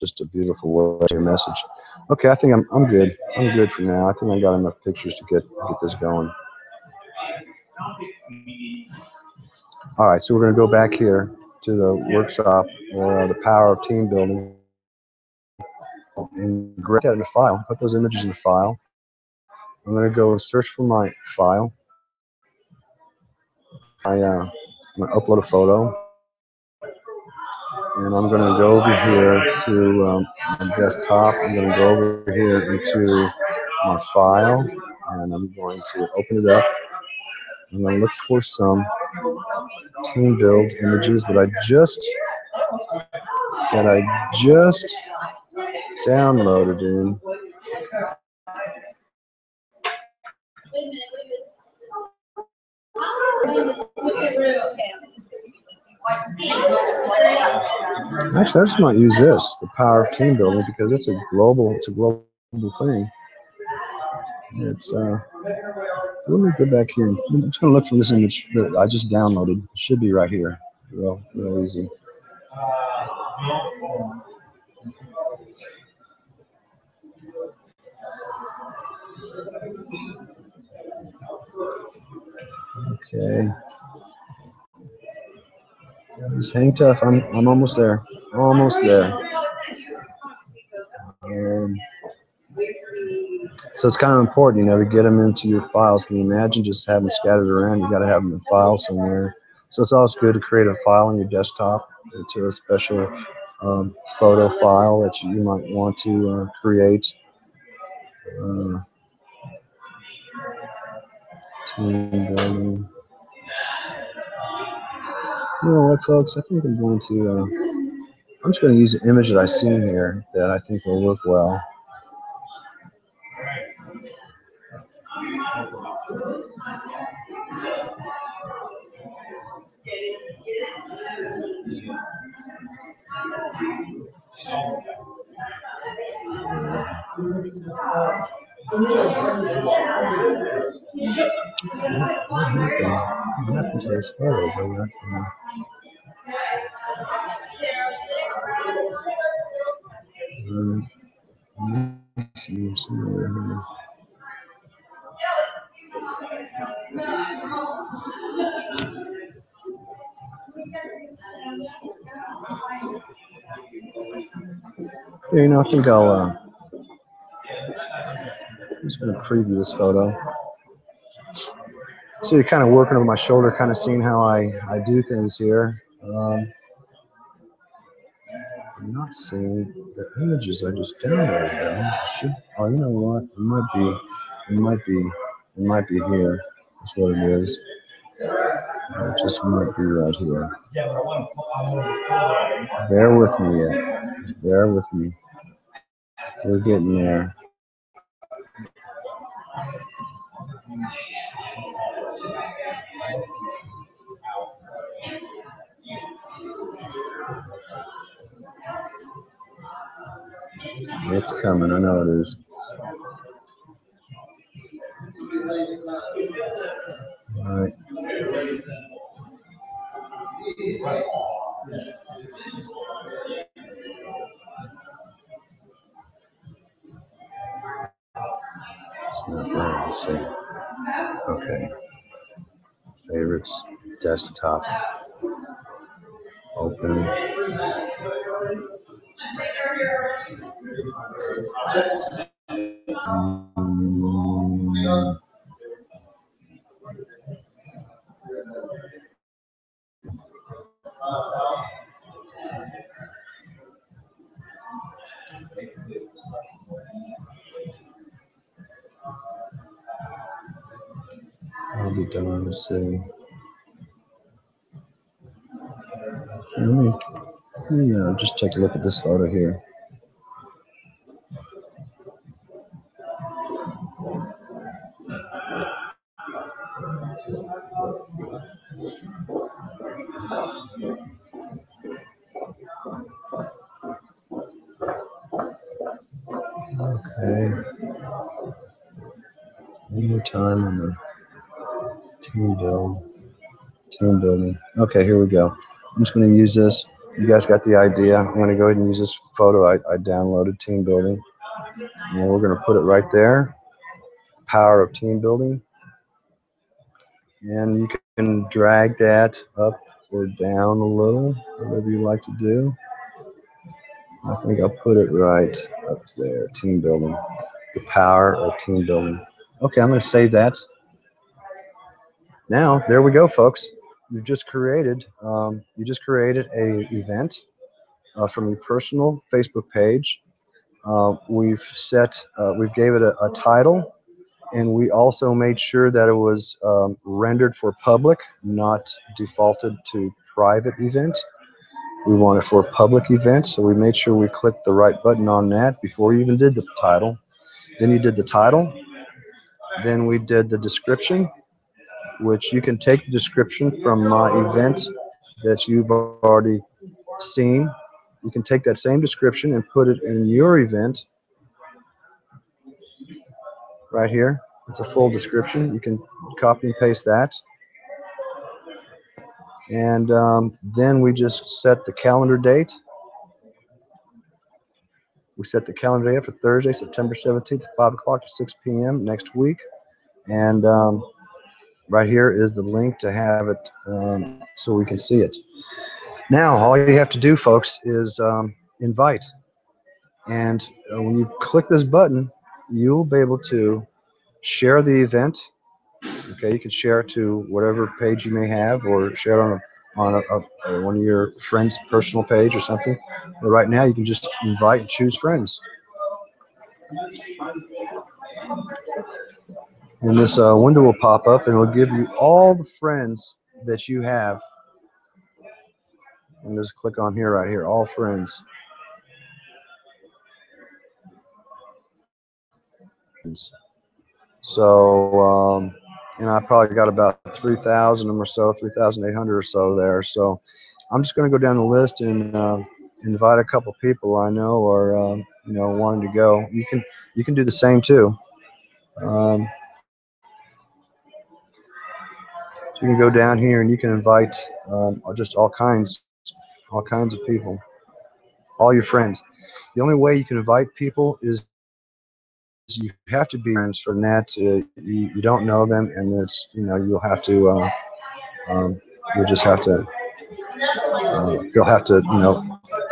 just a beautiful way to message. Okay, I think I'm good. I'm good for now. I think I got enough pictures to get this going. All right, so we're going to go back here to the workshop or the power of team building and grab that in the file. Put those images in the file. I'm going to go search for my file. I'm going to upload a photo. And I'm going to go over here to my desktop. I'm going to go over here into my file, and I'm going to open it up. I'm going to look for some team build images that I just downloaded in. Actually, I just might use this, the power of team building, because it's a global thing. It's let me go back here. I'm just going to look for this image that I just downloaded. It should be right here. Real easy. Okay. Just hang tough. I'm almost there. Almost there. So it's kind of important, to get them into your files. Can you imagine just having them scattered around? You got to have them in files somewhere. So it's always good to create a file on your desktop into a special photo file that you might want to create. Team building. You know what, folks? I think I'm going to. I'm just going to use an image that I've seen here that I think will work well. What happened to those photos? Yeah, I think I'm just going to preview this photo. So you're kind of working over my shoulder, kind of seeing how I do things here. I'm not seeing the images I just downloaded though. Should, oh, you know what? It might be here. That's what it is. It just might be right here. Bear with me yet. Just bear with me. We're getting there. It's coming. I know it is. All right. It's not there. Let's see. Okay. Favorites. Desktop. Open. I'll be done. Let's see. Let me just take a look at this photo here. Okay. One more time on the team build. Team building. Okay, here we go. I'm just going to use this. You guys got the idea. I'm going to go ahead and use this photo I downloaded, team building. And we're going to put it right there. Power of team building. And you can drag that up or down a little, whatever you like to do. I think I'll put it right up there, team building. The power of team building. Okay, I'm going to save that. Now, there we go, folks. You just created a event from your personal Facebook page. We've gave it a title, and we also made sure that it was rendered for public, not defaulted to private event. We want it for a public event, so we made sure we clicked the right button on that before you even did the title. Then you did the title. Then we did the description, which you can take the description from my event that you've already seen. You can take that same description and put it in your event right here. It's a full description. You can copy and paste that. And then we just set the calendar date. We set the calendar date for Thursday, September 17th, 5 o'clock to 6 p.m. next week. And right here is the link to have it so we can see it. Now, all you have to do, folks, is invite. And when you click this button, you'll be able to share the event. Okay, you can share it to whatever page you may have, or share it on one of your friends' personal page or something. But right now, you can just invite and choose friends. And this window will pop up, and it'll give you all the friends that you have. And just click on here, right here, all friends. So, and I probably got about 3,000 of them or so, 3,800 or so there. So I'm just going to go down the list and invite a couple people I know are wanting to go. You can do the same too. So you can go down here and you can invite just all kinds of people, all your friends. The only way you can invite people is you have to be friends. For that, you don't know them, and it's you'll have to you'll just have to they'll have to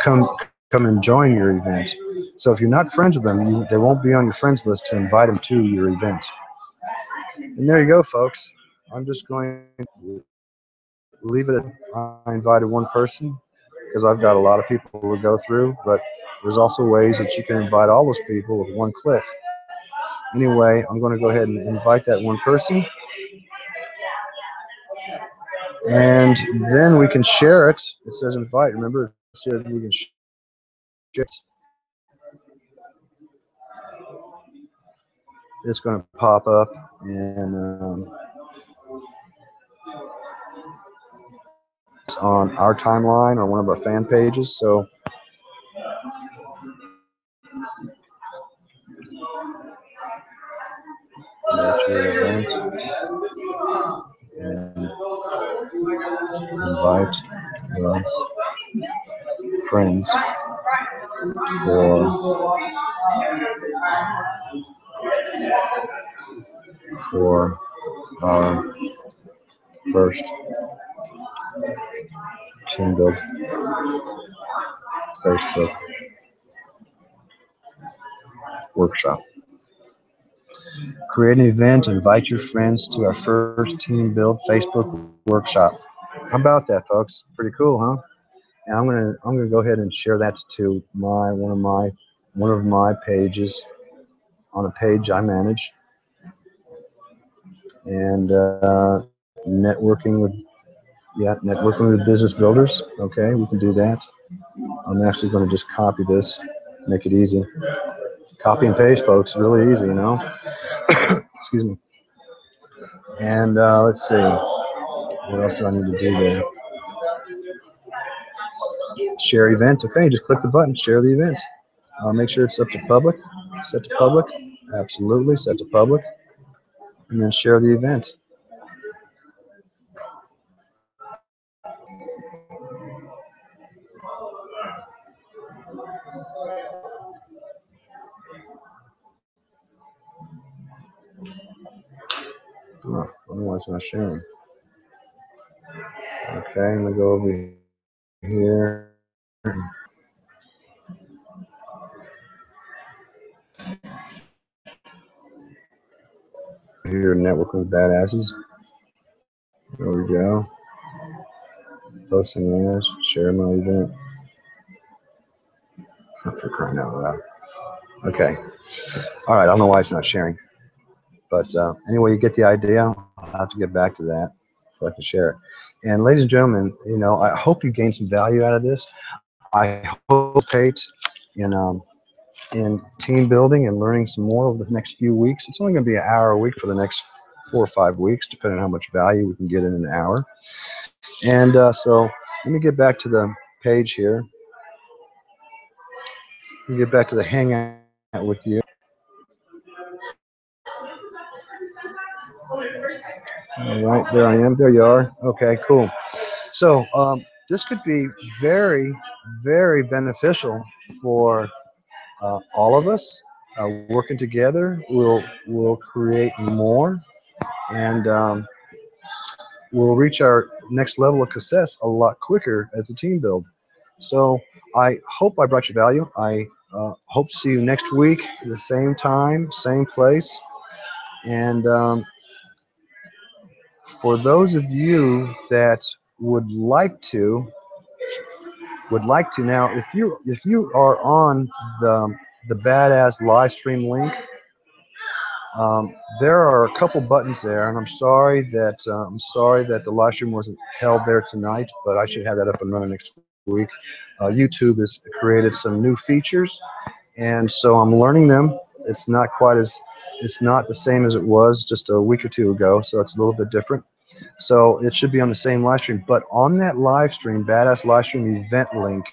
come and join your event. So if you're not friends with them, they won't be on your friends list to invite them to your event. And there you go, folks. I'm just going to leave it at I invited one person. because I've got a lot of people to go through, but there's also ways that you can invite all those people with one click. Anyway, I'm going to go ahead and invite that one person, and then we can share it. It says invite. Remember, it said we can share it. It's going to pop up, and it's on our timeline or one of our fan pages. So that's your event, and invite your friends for our first Team Build Facebook workshop. Create an event, invite your friends to our first Team Build Facebook workshop. How about that, folks? Pretty cool, huh? And I'm gonna go ahead and share that to one of my pages on a page I manage, and networking with business builders. Okay, we can do that. I'm actually going to just copy this, make it easy. Copy and paste, folks, really easy, you know. Excuse me. And let's see, what else do I need to do there? Share event. Okay, just click the button, share the event. Make sure it's up to public. Set to public. Absolutely, set to public. And then share the event. Oh, otherwise it's not sharing. Okay, I'm gonna go over here. Here, network with badasses. There we go. Posting as, share my event. For crying out loud. Okay. All right. I don't know why it's not sharing, but anyway, you get the idea. I'll have to get back to that so I can share it. And ladies and gentlemen, you know, I hope you gained some value out of this. I hope in team building and learning some more over the next few weeks. It's only going to be an hour a week for the next 4 or 5 weeks, depending on how much value we can get in an hour. And so let me get back to the page here. Let me get back to the hangout with you. All right, there I am. There you are. Okay, cool. So this could be very, very beneficial for all of us. Working together, we'll create more, and we'll reach our next level of success a lot quicker as a team build. So I hope I brought you value. I hope to see you next week at the same time, same place. And for those of you that would like to now, if you are on the Badass live stream link, there are a couple buttons there, and I'm sorry that the live stream wasn't held there tonight, but I should have that up and running next week. YouTube has created some new features, and so I'm learning them. It's not the same as it was just a week or two ago, so it's a little bit different. So it should be on the same live stream, but on that live stream, Badass live stream event link,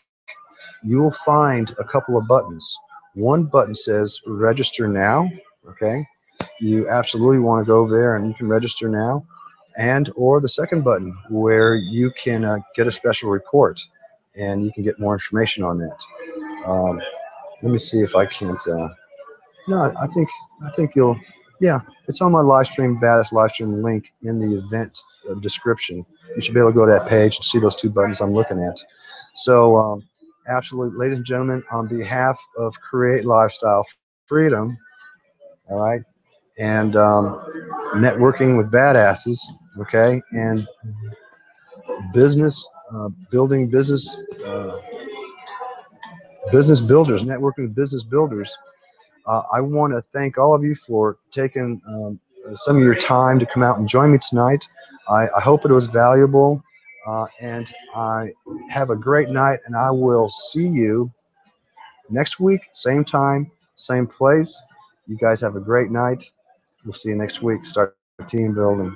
you'll find a couple of buttons. One button says register now. Okay, you absolutely want to go there and you can register now, and or the second button where you can get a special report and you can get more information on that. Let me see if I can't. No, I think you'll. Yeah, it's on my live stream, Badass live stream link in the event description. You should be able to go to that page and see those two buttons I'm looking at. So, absolutely, ladies and gentlemen, on behalf of Create Lifestyle Freedom, all right, and networking with badasses, okay, and building business business builders, networking with business builders. I want to thank all of you for taking some of your time to come out and join me tonight. I hope it was valuable, and I have a great night, and I will see you next week, same time, same place. You guys have a great night. We'll see you next week. Start team building.